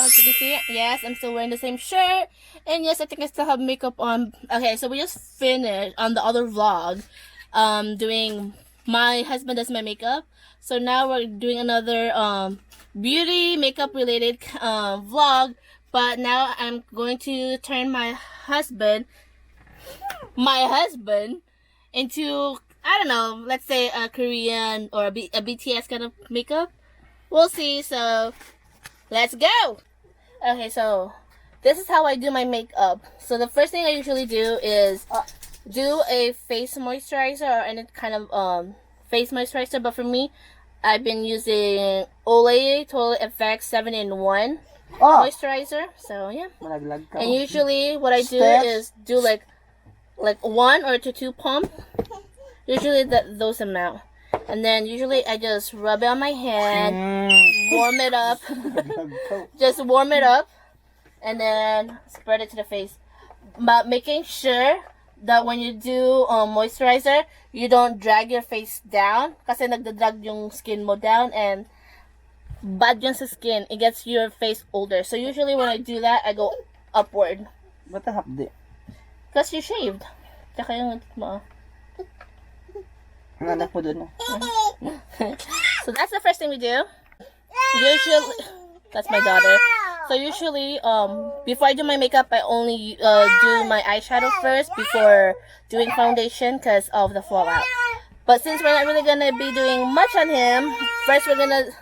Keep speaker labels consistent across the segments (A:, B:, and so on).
A: as you can see, yes, I'm still wearing the same shirt. And yes, I think I still have makeup on. Okay, so we just finished on the other vlog, doing my husband does my makeup. So now we're doing another beauty makeup related vlog. But now I'm going to turn my husband into, I don't know, let's say a Korean or a BTS kind of makeup. We'll see. So let's go. Okay, so this is how I do my makeup. So the first thing I usually do is do a face moisturizer or any kind of face moisturizer. But for me, I've been using Olay Total Effects 7-in-1 moisturizer. So yeah. And usually what I do is do like 1 or 2 pump. Usually those amount. And then usually I just rub it on my hand, warm it up, just warm it up, and then spread it to the face. But making sure that when you do moisturizer, you don't drag your face down, kasi nagdadrag yung skin mo down, and bad yun sa skin. It gets your face older. So usually when I do that, I go upward.
B: Ba't ang hapdi?
A: Because you shaved. Tsaka yung mo.
B: Ang anak mo dun.
A: So that's the first thing we do. Usually, that's my daughter. So usually, before I do my makeup, I only do my eyeshadow first before doing foundation because of the fallout. But since we're not really gonna be doing much on him, first we're gonna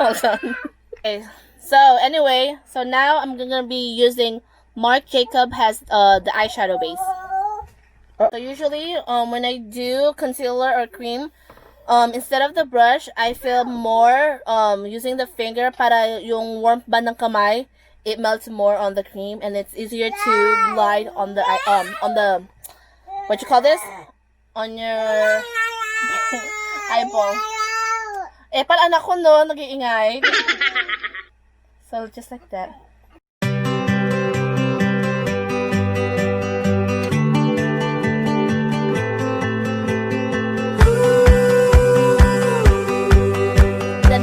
A: hold on. Okay. So anyway, so now I'm gonna be using Marc Jacob has the eyeshadow base. So usually, when I do concealer or cream, instead of the brush, I feel more using the finger para yung warmth ba ng kamay, it melts more on the cream and it's easier to glide on the what you call this? On your eyeball. Eh, pala anak ko no, nag-iingay. So just like that.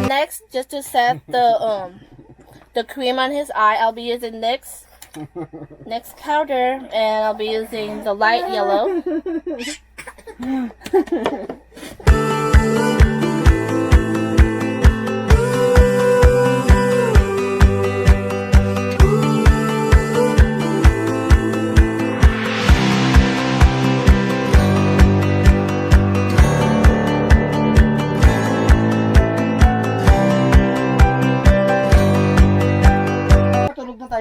A: Next, just to set the cream on his eye, I'll be using NYX powder, and I'll be using the light yellow.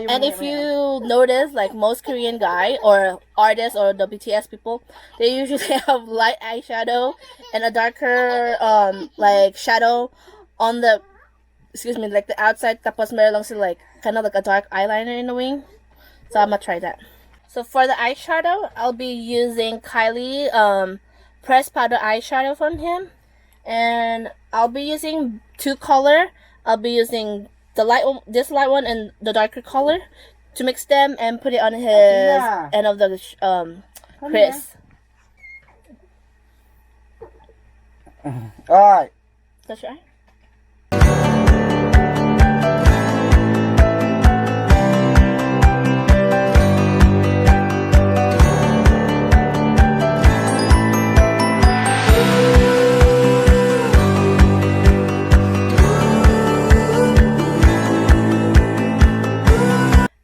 A: And if you notice, like most Korean guy or artists or the BTS people, they usually have light eyeshadow and a darker like shadow on the, like the outside. Tapos meron lang sila like kind of like a dark eyeliner in the wing. So I'm gonna try that. So for the eyeshadow, I'll be using Kylie pressed powder eyeshadow from him, and I'll be using 2 color. I'll be using the light one, this light one, and the darker color to mix them and put it on his end of the crease.
B: Alright.
A: That's right.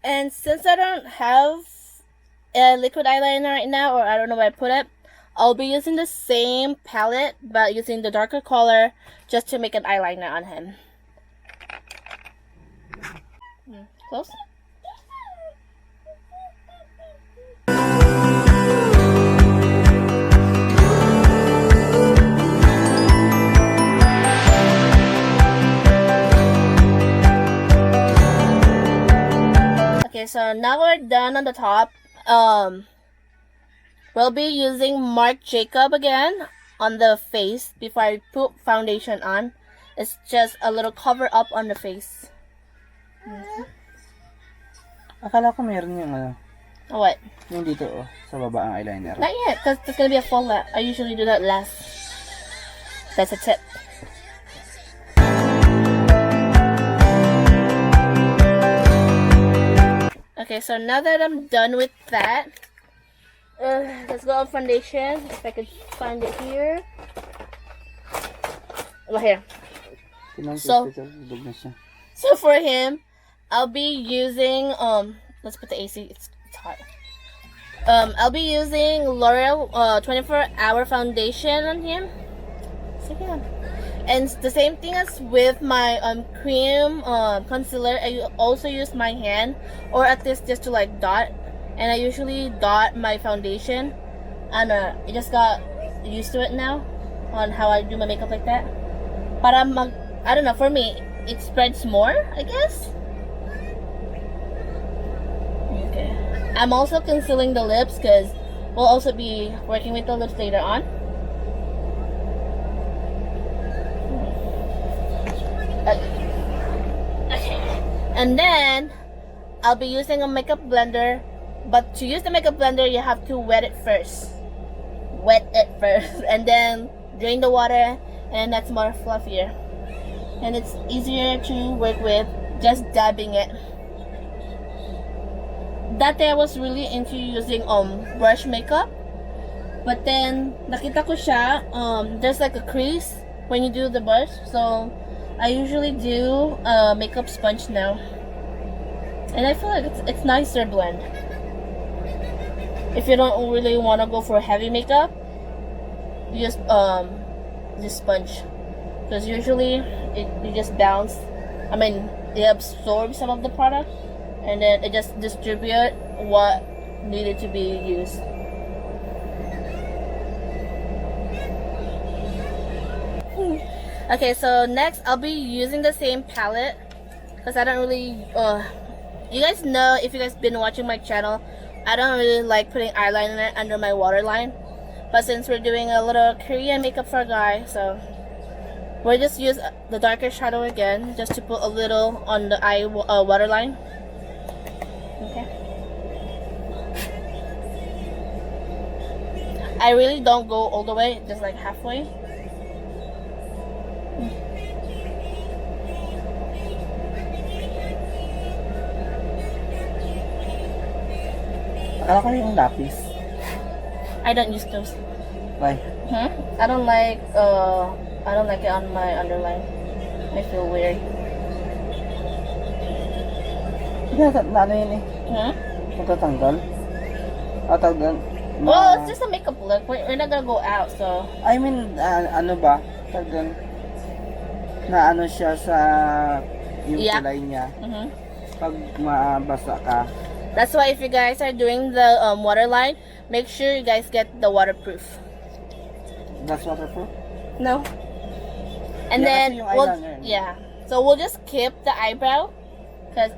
A: And since I don't have a liquid eyeliner right now, or I don't know where I put it, I'll be using the same palette but using the darker color just to make an eyeliner on him. Close. Okay, so now we're done on the top. We'll be using Marc Jacob again on the face before I put foundation on. It's just a little cover up on the face.
B: Akala ko meron yung ano.
A: What?
B: Yung dito sa baba ang eyeliner.
A: Not yet, because there's gonna be a fallout. I usually do that last. That's a tip. Okay, so now that I'm done with that, let's go on foundation. If I could find it here. Right here. So for him, I'll be using let's put the AC. It's hot. I'll be using L'Oreal 24-hour foundation on him. So yeah. And the same thing as with my cream concealer, I also use my hand, or at least just to like dot. And I usually dot my foundation, and I just got used to it now on how I do my makeup like that. But I don't know, for me it spreads more, I guess. Okay. I'm also concealing the lips because we'll also be working with the lips later on. Okay. And then I'll be using a makeup blender, but to use the makeup blender you have to wet it first, and then drain the water, and that's more fluffier and it's easier to work with just dabbing it. That day I was really into using brush makeup, but then nakita ko siya there's like a crease when you do the brush, so I usually do makeup sponge now, and I feel like it's nicer blend. If you don't really want to go for heavy makeup, you just sponge, because usually it just bounce. I mean, it absorbs some of the product, and then it just distribute what needed to be used. Okay, so next I'll be using the same palette, because I don't really you guys know, if you guys been watching my channel, I don't really like putting eyeliner under my waterline, but since we're doing a little Korean makeup for a guy, so we'll just use the darker shadow again, just to put a little on the eye waterline. Okay. I really don't go all the way, just like halfway.
B: Akala ko yung lapis.
A: I don't use those.
B: Why?
A: I don't like it on my underline. I feel weird.
B: Ano yun eh? Matatanggal? Tawag doon?
A: Well, it's just a makeup look. We're not gonna go out, so.
B: I mean, ano ba? Tawag doon? Na ano siya sa yung kulay niya. Pag mabasa ka.
A: That's why if you guys are doing the waterline, make sure you guys get the waterproof.
B: That's waterproof?
A: No. And
B: Yeah,
A: then so we'll just keep the eyebrow, because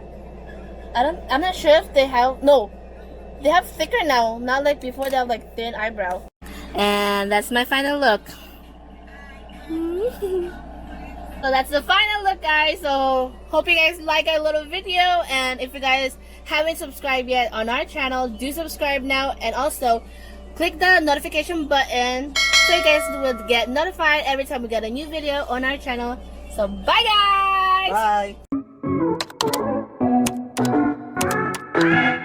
A: I'm not sure if they have, they have thicker now, not like before they have like thin eyebrow. And that's my final look. So that's the final look, guys. So hope you guys like our little video, and if you guys haven't subscribed yet on our channel, do subscribe now, and also click the notification button so you guys will get notified every time we get a new video on our channel. So bye guys!
B: Bye!